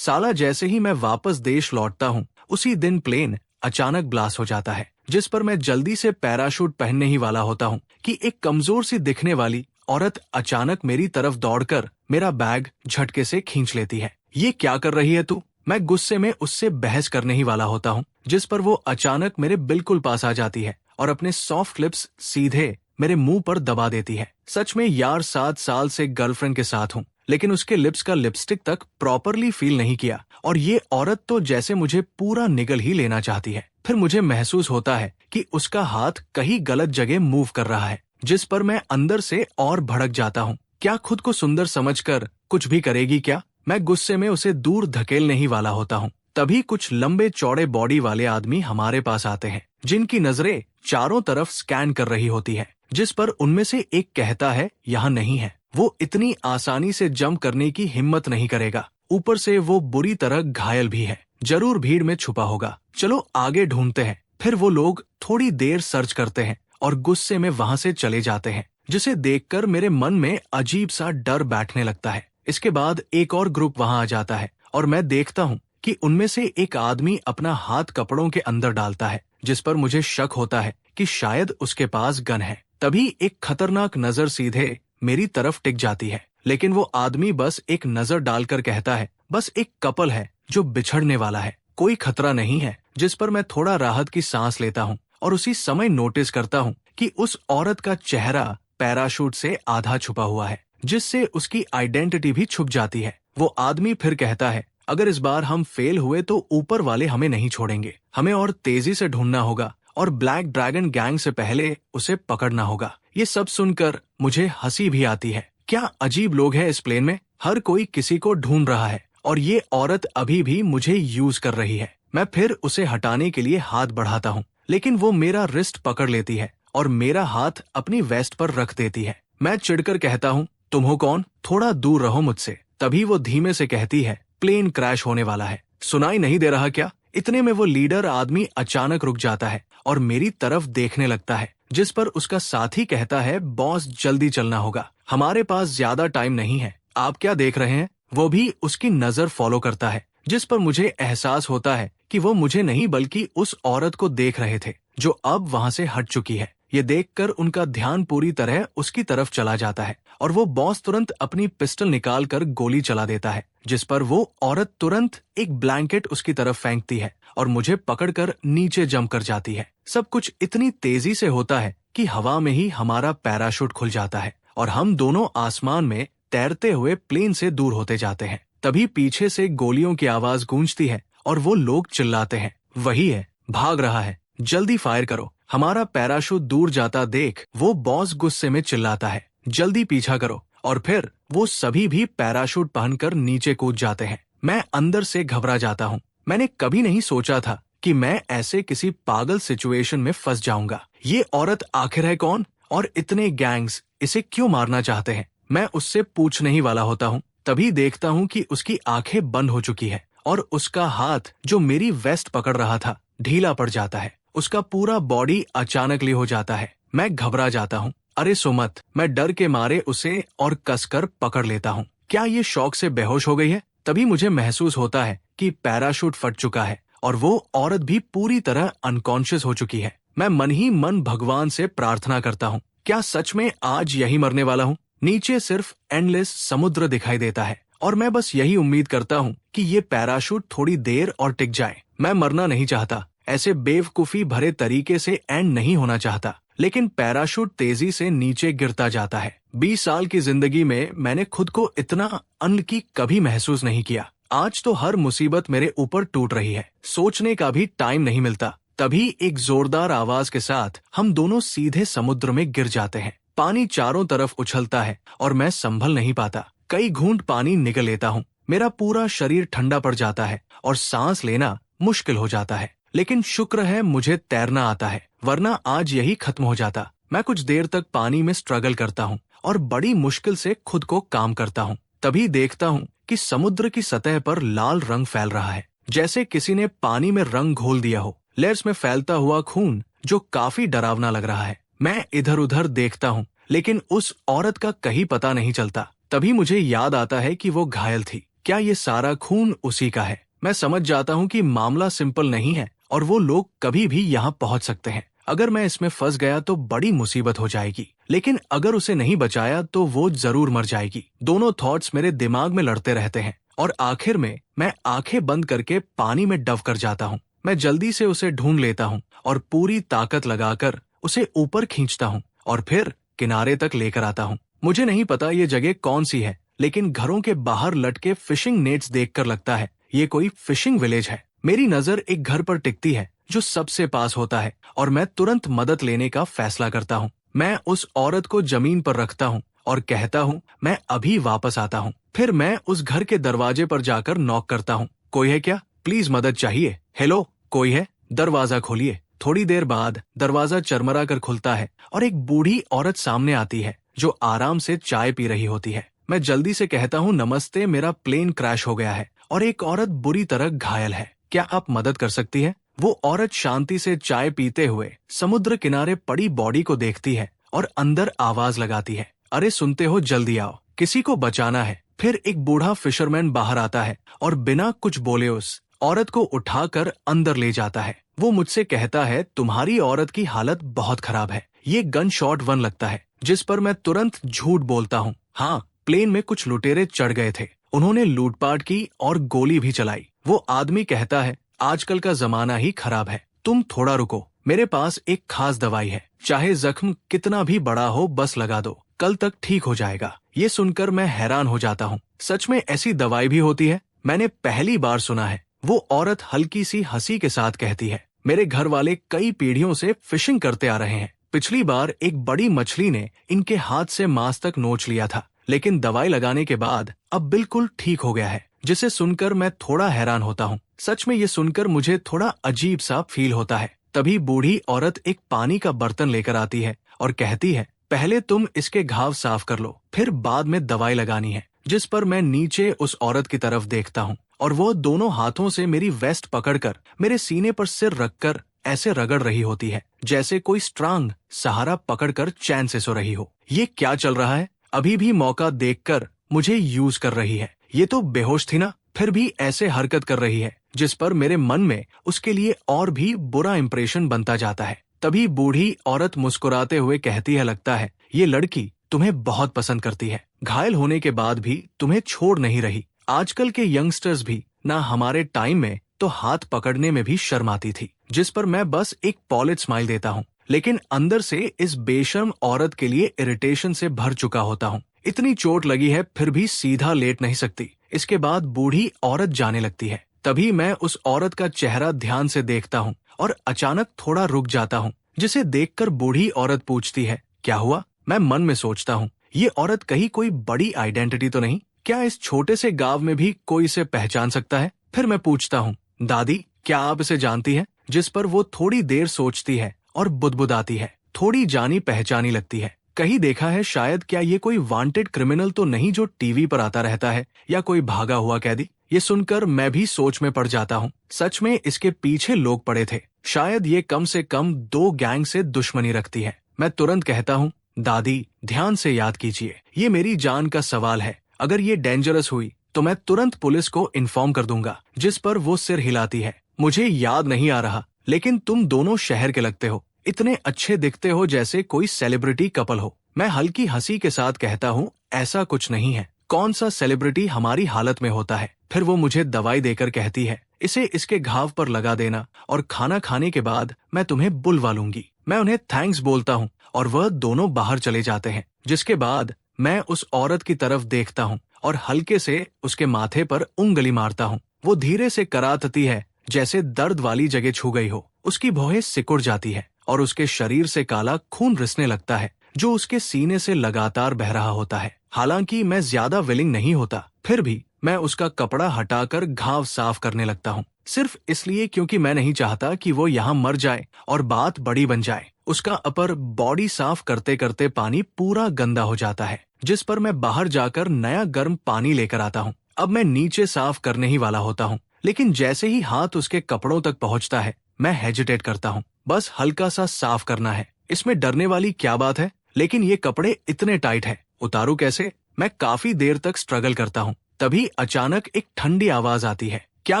साला जैसे ही मैं वापस देश लौटता हूँ उसी दिन प्लेन अचानक ब्लास्ट हो जाता है, जिस पर मैं जल्दी से पैराशूट पहनने ही वाला होता हूँ कि एक कमजोर सी दिखने वाली औरत अचानक मेरी तरफ दौड़कर मेरा बैग झटके से खींच लेती है। ये क्या कर रही है तू? मैं गुस्से में उससे बहस करने ही वाला होता हूँ, जिस पर वो अचानक मेरे बिल्कुल पास आ जाती है और अपने सॉफ्ट लिप्स सीधे मेरे मुंह पर दबा देती है। सच में यार 7 साल से गर्लफ्रेंड के साथ हूँ, लेकिन उसके लिप्स का लिपस्टिक तक प्रॉपरली फील नहीं किया और ये औरत तो जैसे मुझे पूरा निगल ही लेना चाहती है। फिर मुझे महसूस होता है कि उसका हाथ कहीं गलत जगह मूव कर रहा है, जिस पर मैं अंदर से और भड़क जाता हूँ। क्या खुद को सुंदर समझकर कुछ भी करेगी क्या? मैं गुस्से में उसे दूर धकेलने ही वाला होता हूँ। तभी कुछ लंबे चौड़े बॉडी वाले आदमी हमारे पास आते हैं, जिनकी नजरें चारों तरफ स्कैन कर रही होती है, जिस पर उनमें से एक कहता है यहाँ नहीं है। वो इतनी आसानी से जंप करने की हिम्मत नहीं करेगा, ऊपर से वो बुरी तरह घायल भी है, जरूर भीड़ में छुपा होगा। चलो आगे ढूंढते हैं। फिर वो लोग थोड़ी देर सर्च करते हैं और गुस्से में वहां से चले जाते हैं, जिसे देखकर मेरे मन में अजीब सा डर बैठने लगता है। इसके बाद एक और ग्रुप वहां आ जाता है और मैं देखता हूँ कि उनमें से एक आदमी अपना हाथ कपड़ों के अंदर डालता है, जिस पर मुझे शक होता है कि शायद उसके पास गन है। तभी एक खतरनाक नजर सीधे मेरी तरफ टिक जाती है, लेकिन वो आदमी बस एक नजर डालकर कहता है, बस एक कपल है जो बिछड़ने वाला है, कोई खतरा नहीं है। जिस पर मैं थोड़ा राहत की सांस लेता हूँ और उसी समय नोटिस करता हूँ कि उस औरत का चेहरा पैराशूट से आधा छुपा हुआ है, जिससे उसकी आइडेंटिटी भी छुप जाती है। वो आदमी फिर कहता है, अगर इस बार हम फेल हुए तो ऊपर वाले हमें नहीं छोड़ेंगे, हमें और तेजी से ढूंढना होगा और ब्लैक ड्रैगन गैंग से पहले उसे पकड़ना होगा। ये सब सुनकर मुझे हंसी भी आती है। क्या अजीब लोग हैं इस प्लेन में, हर कोई किसी को ढूंढ रहा है और ये औरत अभी भी मुझे यूज कर रही है। मैं फिर उसे हटाने के लिए हाथ बढ़ाता हूँ, लेकिन वो मेरा रिस्ट पकड़ लेती है और मेरा हाथ अपनी वेस्ट पर रख देती है। मैं चिढ़कर कहता हूँ, तुम हो कौन? थोड़ा दूर रहो मुझसे। तभी वो धीमे से कहती है, प्लेन क्रैश होने वाला है, सुनाई नहीं दे रहा क्या? इतने में वो लीडर आदमी अचानक रुक जाता है और मेरी तरफ देखने लगता है, जिस पर उसका साथी कहता है, बॉस जल्दी चलना होगा, हमारे पास ज्यादा टाइम नहीं है। आप क्या देख रहे हैं? वो भी उसकी नजर फॉलो करता है, जिस पर मुझे एहसास होता है कि वो मुझे नहीं बल्कि उस औरत को देख रहे थे जो अब वहां से हट चुकी है। ये देखकर उनका ध्यान पूरी तरह उसकी तरफ चला जाता है और वो बॉस तुरंत अपनी पिस्टल निकालकर गोली चला देता है, जिस पर वो औरत तुरंत एक ब्लैंकेट उसकी तरफ फेंकती है और मुझे पकड़कर नीचे जंप कर जाती है। सब कुछ इतनी तेजी से होता है कि हवा में ही हमारा पैराशूट खुल जाता है और हम दोनों आसमान में तैरते हुए प्लेन से दूर होते जाते हैं। तभी पीछे से गोलियों की आवाज गूंजती है और वो लोग चिल्लाते हैं, वही है, भाग रहा है, जल्दी फायर करो। हमारा पैराशूट दूर जाता देख वो बॉस गुस्से में चिल्लाता है, जल्दी पीछा करो। और फिर वो सभी भी पैराशूट पहनकर नीचे कूद जाते हैं। मैं अंदर से घबरा जाता हूँ। मैंने कभी नहीं सोचा था कि मैं ऐसे किसी पागल सिचुएशन में फंस जाऊंगा। ये औरत आखिर है कौन और इतने गैंग्स इसे क्यों मारना चाहते हैं? मैं उससे पूछने ही वाला होता हूँ, तभी देखता हूँ कि उसकी आंखें बंद हो चुकी है और उसका हाथ जो मेरी वेस्ट पकड़ रहा था ढीला पड़ जाता है। उसका पूरा बॉडी अचानकली हो जाता है। मैं घबरा जाता हूँ। अरे सुमत, मैं डर के मारे उसे और कसकर पकड़ लेता हूँ। क्या ये शौक से बेहोश हो गई है? तभी मुझे महसूस होता है कि पैराशूट फट चुका है और वो औरत भी पूरी तरह अनकॉन्शियस हो चुकी है। मैं मन ही मन भगवान से प्रार्थना करता हूँ, क्या सच में आज यही मरने वाला हूँ? नीचे सिर्फ एंडलेस समुद्र दिखाई देता है और मैं बस यही उम्मीद करता हूँ कि ये पैराशूट थोड़ी देर और टिक जाए। मैं मरना नहीं चाहता, ऐसे बेवकूफी भरे तरीके से एंड नहीं होना चाहता, लेकिन पैराशूट तेजी से नीचे गिरता जाता है। 20 साल की जिंदगी में मैंने खुद को इतना अनलकी कभी महसूस नहीं किया। आज तो हर मुसीबत मेरे ऊपर टूट रही है, सोचने का भी टाइम नहीं मिलता। तभी एक जोरदार आवाज के साथ हम दोनों सीधे समुद्र में गिर जाते हैं। पानी चारों तरफ उछलता है और मैं संभल नहीं पाता। कई घूंट पानी निगल लेता हूँ। मेरा पूरा शरीर ठंडा पड़ जाता है और सांस लेना मुश्किल हो जाता है, लेकिन शुक्र है मुझे तैरना आता है, वरना आज यही खत्म हो जाता। मैं कुछ देर तक पानी में स्ट्रगल करता हूँ और बड़ी मुश्किल से खुद को काम करता हूँ। तभी देखता हूँ कि समुद्र की सतह पर लाल रंग फैल रहा है, जैसे किसी ने पानी में रंग घोल दिया हो। लेयर्स में फैलता हुआ खून जो काफी डरावना लग रहा है। मैं इधर उधर देखता हूँ, लेकिन उस औरत का कहीं पता नहीं चलता। तभी मुझे याद आता है कि वो घायल थी। क्या ये सारा खून उसी का है? मैं समझ जाता हूँ कि मामला सिंपल नहीं है और वो लोग कभी भी यहाँ पहुँच सकते हैं। अगर मैं इसमें फंस गया तो बड़ी मुसीबत हो जाएगी, लेकिन अगर उसे नहीं बचाया तो वो जरूर मर जाएगी। दोनों थॉट्स मेरे दिमाग में लड़ते रहते हैं और आखिर में मैं आंखें बंद करके पानी में डब कर जाता हूँ। मैं जल्दी से उसे ढूंढ लेता हूँ और पूरी ताकत लगाकर उसे ऊपर खींचता हूँ और फिर किनारे तक लेकर आता हूँ। मुझे नहीं पता ये जगह कौन सी है, लेकिन घरों के बाहर लटके फिशिंग नेट्स देखकर लगता है ये कोई फिशिंग विलेज है। मेरी नजर एक घर पर टिकती है जो सबसे पास होता है और मैं तुरंत मदद लेने का फैसला करता हूँ। मैं उस औरत को जमीन पर रखता हूँ और कहता हूँ मैं अभी वापस आता हूँ। फिर मैं उस घर के दरवाजे पर जाकर नॉक करता हूँ। कोई है क्या? प्लीज मदद चाहिए। हेलो, कोई है? दरवाजा खोलिए। थोड़ी देर बाद दरवाजा चरमरा कर खुलता है और एक बूढ़ी औरत सामने आती है जो आराम से चाय पी रही होती है। मैं जल्दी से कहता हूँ नमस्ते, मेरा प्लेन क्रैश हो गया है और एक औरत बुरी तरह घायल है, क्या आप मदद कर सकती है? वो औरत शांति से चाय पीते हुए समुद्र किनारे पड़ी बॉडी को देखती है और अंदर आवाज लगाती है, अरे सुनते हो, जल्दी आओ, किसी को बचाना है। फिर एक बूढ़ा फिशरमैन बाहर आता है और बिना कुछ बोले उस औरत को उठाकर अंदर ले जाता है। वो मुझसे कहता है तुम्हारी औरत की हालत बहुत खराब है। ये गन शॉट वन लगता है, जिस पर मैं तुरंत झूठ बोलता हूँ। हाँ, प्लेन में कुछ लुटेरे चढ़ गए थे, उन्होंने लूटपाट की और गोली भी चलाई। वो आदमी कहता है आजकल का जमाना ही खराब है, तुम थोड़ा रुको, मेरे पास एक खास दवाई है, चाहे जख्म कितना भी बड़ा हो बस लगा दो, कल तक ठीक हो जाएगा। ये सुनकर मैं हैरान हो जाता हूँ, सच में ऐसी दवाई भी होती है? मैंने पहली बार सुना है। वो औरत हल्की सी हंसी के साथ कहती है मेरे घर वाले कई पीढ़ियों से फिशिंग करते आ रहे हैं। पिछली बार एक बड़ी मछली ने इनके हाथ से मांस तक नोच लिया था, लेकिन दवाई लगाने के बाद अब बिल्कुल ठीक हो गया है, जिसे सुनकर मैं थोड़ा हैरान होता हूँ। सच में ये सुनकर मुझे थोड़ा अजीब सा फील होता है। तभी बूढ़ी औरत एक पानी का बर्तन लेकर आती है और कहती है पहले तुम इसके घाव साफ कर लो, फिर बाद में दवाई लगानी है। जिस पर मैं नीचे उस औरत की तरफ देखता हूँ और वो दोनों हाथों से मेरी वेस्ट पकड़कर मेरे सीने पर सिर रखकर ऐसे रगड़ रही होती है जैसे कोई स्ट्रांग सहारा पकड़कर चैन से सो रही हो। ये क्या चल रहा है? अभी भी मौका देखकर मुझे यूज कर रही है। ये तो बेहोश थी ना, फिर भी ऐसे हरकत कर रही है, जिस पर मेरे मन में उसके लिए और भी बुरा इंप्रेशन बनता जाता है। तभी बूढ़ी औरत मुस्कुराते हुए कहती है लगता है ये लड़की तुम्हें बहुत पसंद करती है, घायल होने के बाद भी तुम्हें छोड़ नहीं रही। आजकल के यंगस्टर्स भी ना हमारे टाइम में तो हाथ पकड़ने में भी शर्माती थी। जिस पर मैं बस एक पॉलिश स्माइल देता हूँ, लेकिन अंदर से इस बेशर्म औरत के लिए इरिटेशन से भर चुका होता हूँ। इतनी चोट लगी है फिर भी सीधा लेट नहीं सकती। इसके बाद बूढ़ी औरत जाने लगती है। तभी मैं उस औरत का चेहरा ध्यान से देखता हूँ और अचानक थोड़ा रुक जाता हूँ, जिसे देखकर बूढ़ी औरत पूछती है क्या हुआ? मैं मन में सोचता हूँ ये औरत कहीं कोई बड़ी आइडेंटिटी तो नहीं? क्या इस छोटे से गांव में भी कोई इसे पहचान सकता है? फिर मैं पूछता हूँ दादी क्या आप इसे जानती हैं? जिस पर वो थोड़ी देर सोचती है और बुदबुदाती है, थोड़ी जानी पहचानी लगती है, कहीं देखा है शायद। क्या ये कोई वांटेड क्रिमिनल तो नहीं जो टीवी पर आता रहता है, या कोई भागा हुआ कैदी? ये सुनकर मैं भी सोच में पड़ जाता हूँ। सच में इसके पीछे लोग पड़े थे, शायद ये कम से कम 2 गैंग से दुश्मनी रखती है। मैं तुरंत कहता हूँ दादी ध्यान से याद कीजिए, ये मेरी जान का सवाल है, अगर ये डेंजरस हुई तो मैं तुरंत पुलिस को इन्फॉर्म कर दूंगा। जिस पर वो सिर हिलाती है, मुझे याद नहीं आ रहा, लेकिन तुम दोनों शहर के लगते हो, इतने अच्छे दिखते हो जैसे कोई सेलिब्रिटी कपल हो। मैं हल्की हंसी के साथ कहता हूँ ऐसा कुछ नहीं है, कौन सा सेलिब्रिटी हमारी हालत में होता है। फिर वो मुझे दवाई देकर कहती है इसे इसके घाव पर लगा देना और खाना खाने के बाद मैं तुम्हें बुलवा लूंगी। मैं उन्हें थैंक्स बोलता हूँ और वह दोनों बाहर चले जाते हैं। जिसके बाद मैं उस औरत की तरफ देखता हूँ और हल्के से उसके माथे पर उंगली मारता हूँ। वो धीरे से कराहती है जैसे दर्द वाली जगह छू गई हो। उसकी भौहें सिकुड़ जाती है और उसके शरीर से काला खून रिसने लगता है जो उसके सीने से लगातार बह रहा होता है। हालांकि मैं ज्यादा विलिंग नहीं होता, फिर भी मैं उसका कपड़ा हटाकर घाव साफ करने लगता हूँ, सिर्फ इसलिए क्योंकि मैं नहीं चाहता कि वो यहाँ मर जाए और बात बड़ी बन जाए। उसका अपर बॉडी साफ करते करते पानी पूरा गंदा हो जाता है, जिस पर मैं बाहर जाकर नया गर्म पानी लेकर आता हूँ। अब मैं नीचे साफ करने ही वाला होता हूँ, लेकिन जैसे ही हाथ उसके कपड़ों तक पहुँचता है मैं हेजिटेट करता हूँ। बस हल्का सा साफ करना है, इसमें डरने वाली क्या बात है? लेकिन ये कपड़े इतने टाइट है, उतारूं कैसे? मैं काफी देर तक स्ट्रगल करता हूँ, तभी अचानक एक ठंडी आवाज आती है, क्या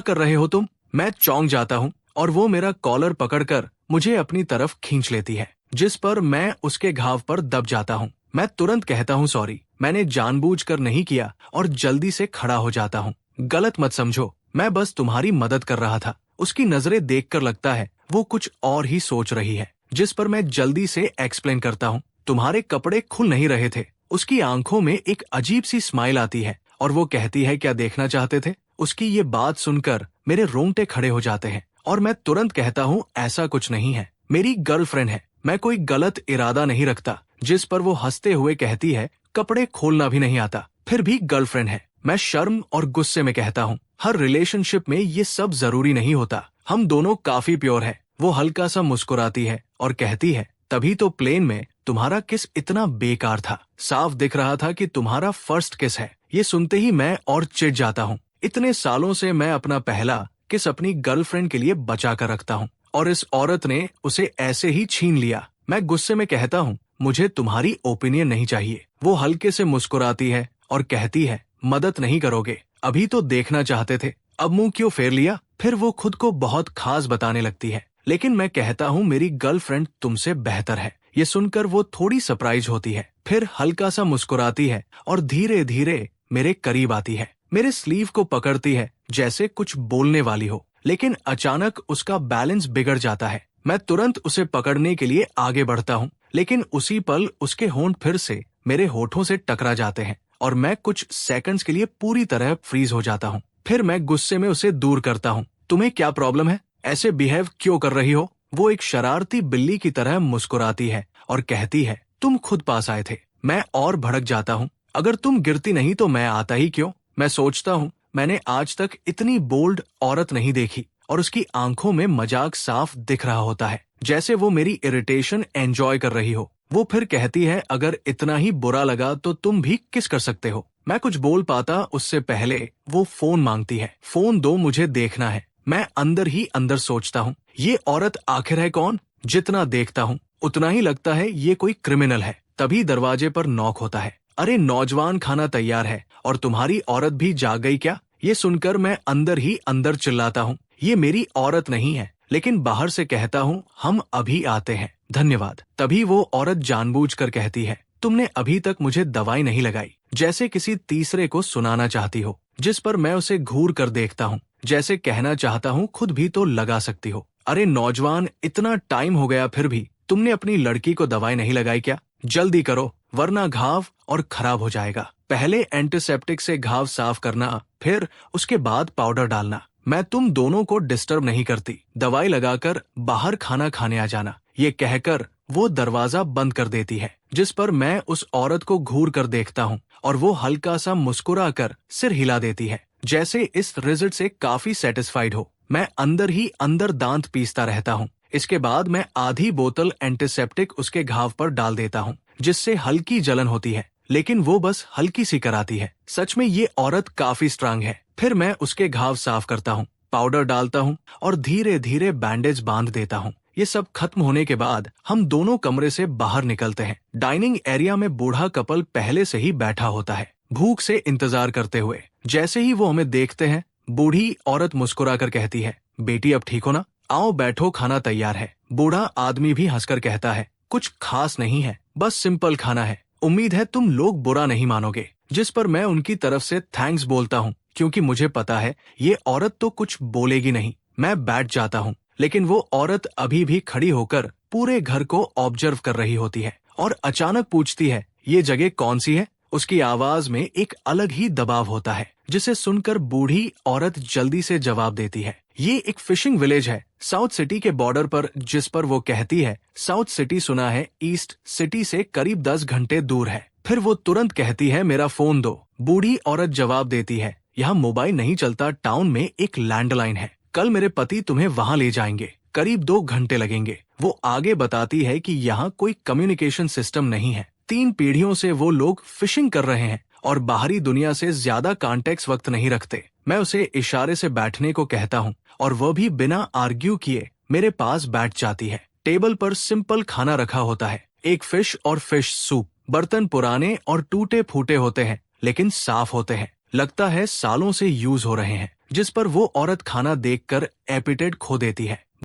कर रहे हो तुम? मैं चौंक जाता हूँ और वो मेरा कॉलर पकड़कर मुझे अपनी तरफ खींच लेती है, जिस पर मैं उसके घाव पर दब जाता हूँ। मैं तुरंत कहता हूँ सॉरी, मैंने जानबूझकर नहीं किया और जल्दी से खड़ा हो जाता हूँ। गलत मत समझो, मैं बस तुम्हारी मदद कर रहा था। उसकी नजरें देखकर लगता है वो कुछ और ही सोच रही है, जिस पर मैं जल्दी से एक्सप्लेन करता हूँ, तुम्हारे कपड़े खुल नहीं रहे थे। उसकी आंखों में एक अजीब सी स्माइल आती है और वो कहती है, क्या देखना चाहते थे? उसकी ये बात सुनकर मेरे रोंगटे खड़े हो जाते हैं और मैं तुरंत कहता हूँ, ऐसा कुछ नहीं है, मेरी गर्लफ्रेंड है, मैं कोई गलत इरादा नहीं रखता। जिस पर वो हंसते हुए कहती है, कपड़े खोलना भी नहीं आता, फिर भी गर्लफ्रेंड है। मैं शर्म और गुस्से में कहता हूँ, हर रिलेशनशिप में ये सब जरूरी नहीं होता, हम दोनों काफी प्योर है। वो हल्का सा मुस्कुराती है और कहती है, तभी तो प्लेन में तुम्हारा किस इतना बेकार था, साफ दिख रहा था कि तुम्हारा फर्स्ट किस है। ये सुनते ही मैं और चिढ़ जाता हूँ। इतने सालों से मैं अपना पहला किस अपनी गर्लफ्रेंड के लिए बचा कर रखता हूँ और इस औरत ने उसे ऐसे ही छीन लिया। मैं गुस्से में कहता हूँ, मुझे तुम्हारी ओपिनियन नहीं चाहिए। वो हल्के से मुस्कुराती है और कहती है, मदद नहीं करोगे? अभी तो देखना चाहते थे, अब मुंह क्यों फेर लिया? फिर वो खुद को बहुत खास बताने लगती है, लेकिन मैं कहता हूँ मेरी गर्लफ्रेंड तुमसे बेहतर है। ये सुनकर वो थोड़ी सरप्राइज होती है, फिर हल्का सा मुस्कुराती है और धीरे धीरे मेरे करीब आती है, मेरे स्लीव को पकड़ती है जैसे कुछ बोलने वाली हो, लेकिन अचानक उसका बैलेंस बिगड़ जाता है। मैं तुरंत उसे पकड़ने के लिए आगे बढ़ता हूँ, लेकिन उसी पल उसके होंठ फिर से मेरे होठों से टकरा जाते हैं और मैं कुछ सेकंड्स के लिए पूरी तरह फ्रीज हो जाता हूँ। फिर मैं गुस्से में उसे दूर करता हूँ, तुम्हें क्या प्रॉब्लम है? ऐसे बिहेव क्यों कर रही हो? वो एक शरारती बिल्ली की तरह मुस्कुराती है और कहती है, तुम खुद पास आए थे। मैं और भड़क जाता हूँ, अगर तुम गिरती नहीं तो मैं आता ही क्यों? मैं सोचता हूँ मैंने आज तक इतनी बोल्ड औरत नहीं देखी और उसकी आंखों में मजाक साफ दिख रहा होता है, जैसे वो मेरी इरिटेशन एंजॉय कर रही हो। वो फिर कहती है, अगर इतना ही बुरा लगा तो तुम भी किस कर सकते हो। मैं कुछ बोल पाता उससे पहले वो फोन मांगती है, फोन दो, मुझे देखना है। मैं अंदर ही अंदर सोचता हूँ, ये औरत आखिर है कौन? जितना देखता हूँ उतना ही लगता है ये कोई क्रिमिनल है। तभी दरवाजे पर नॉक होता है। अरे नौजवान, खाना तैयार है और तुम्हारी औरत भी जाग गई क्या? ये सुनकर मैं अंदर ही अंदर चिल्लाता हूँ, ये मेरी औरत नहीं है, लेकिन बाहर से कहता हूँ, हम अभी आते हैं, धन्यवाद। तभी वो औरत जानबूझकर कहती है, तुमने अभी तक मुझे दवाई नहीं लगाई, जैसे किसी तीसरे को सुनाना चाहती हो। जिस पर मैं उसे घूर कर देखता हूँ, जैसे कहना चाहता हूँ, खुद भी तो लगा सकती हो। अरे नौजवान, इतना टाइम हो गया फिर भी तुमने अपनी लड़की को दवाई नहीं लगाई क्या? जल्दी करो वरना घाव और खराब हो जाएगा। पहले एंटीसेप्टिक से घाव साफ करना, फिर उसके बाद पाउडर डालना। मैं तुम दोनों को डिस्टर्ब नहीं करती, दवाई लगाकर बाहर खाना खाने आ जाना। ये कहकर वो दरवाजा बंद कर देती है, जिस पर मैं उस औरत को घूर कर देखता हूँ और वो हल्का सा मुस्कुरा कर सिर हिला देती है, जैसे इस रिजल्ट से काफी सेटिस्फाइड हो। मैं अंदर ही अंदर दांत पीसता रहता हूँ। इसके बाद मैं आधी बोतल एंटीसेप्टिक उसके घाव पर डाल देता हूँ, जिससे हल्की जलन होती है, लेकिन वो बस हल्की सी कराती है। सच में ये औरत काफी स्ट्रांग है। फिर मैं उसके घाव साफ करता हूँ, पाउडर डालता हूँ और धीरे धीरे बैंडेज बांध देता हूँ। ये सब खत्म होने के बाद हम दोनों कमरे से बाहर निकलते हैं। डाइनिंग एरिया में बूढ़ा कपल पहले से ही बैठा होता है, भूख से इंतजार करते हुए। जैसे ही वो हमें देखते हैं, बूढ़ी औरत मुस्कुराकर कहती है, बेटी अब ठीक हो ना? आओ बैठो, खाना तैयार है। बूढ़ा आदमी भी हंसकर कहता है, कुछ खास नहीं है, बस सिंपल खाना है, उम्मीद है तुम लोग बुरा नहीं मानोगे। जिस पर मैं उनकी तरफ से थैंक्स बोलता हूँ, क्योंकि मुझे पता है ये औरत तो कुछ बोलेगी नहीं। मैं बैठ जाता हूँ, लेकिन वो औरत अभी भी खड़ी होकर पूरे घर को ऑब्जर्व कर रही होती है और अचानक पूछती है, ये जगह कौन सी है? उसकी आवाज में एक अलग ही दबाव होता है, जिसे सुनकर बूढ़ी औरत जल्दी से जवाब देती है, ये एक फिशिंग विलेज है साउथ सिटी के बॉर्डर पर। जिस पर वो कहती है, साउथ सिटी सुना है, ईस्ट सिटी से करीब 10 घंटे दूर है। फिर वो तुरंत कहती है, मेरा फोन दो। बूढ़ी औरत जवाब देती है, यहाँ मोबाइल नहीं चलता, टाउन में एक लैंडलाइन है, कल मेरे पति तुम्हें वहाँ ले जाएंगे, करीब 2 घंटे लगेंगे। वो आगे बताती है कि यहाँ कोई कम्युनिकेशन सिस्टम नहीं है, 3 पीढ़ियों से वो लोग फिशिंग कर रहे हैं और बाहरी दुनिया से ज्यादा कॉन्टेक्ट वक्त नहीं रखते। मैं उसे इशारे से बैठने को कहता हूँ और वह भी बिना आर्ग्यू किए मेरे पास बैठ जाती है। टेबल पर सिंपल खाना रखा होता है, एक फिश और फिश सूप। बर्तन पुराने और टूटे फूटे होते हैं, लेकिन साफ होते हैं। लगता है सालों से यूज हो रहे हैं, जिस पर वो औरत खाना देखकर एपिटेट खो देती है।